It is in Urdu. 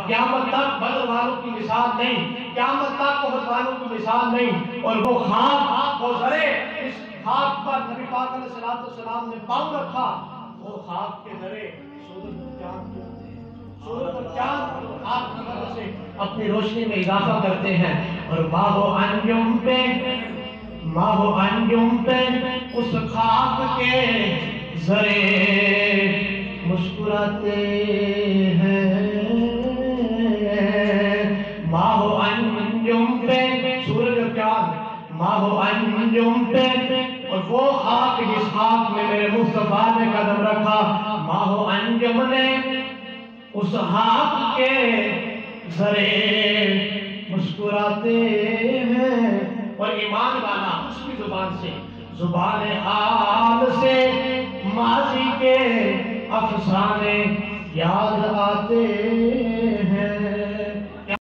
قیامت تک بدر والوں کی مثال نہیں، قیامت تک احد والوں کی مثال نہیں، اور وہ خاک وہ ذرے اس خاک پر نبی پاک علیہ السلام نے پاؤں رکھا، وہ خاک کے ذرے سورج اور چاند کے ہوتے ہیں، سورج اور چاند خاک کی وجہ سے اپنی روشنی میں اضافہ کرتے ہیں، اور ماہ و انجم پہ اس خاک کے ذرے مسکراتے ہیں، ماہ و انجم پہ سورج اور چاند، ماہ و انجم پہ، اور وہ خاک جس خاک میں میرے مصطفیٰ نے قدم رکھا، ماہ و انجم نے اس خاک کے ذرے مسکراتے ہیں، اور ایمان والا اس کی زبان سے، زبان حال سے ماضی کے افسانے یاد آتے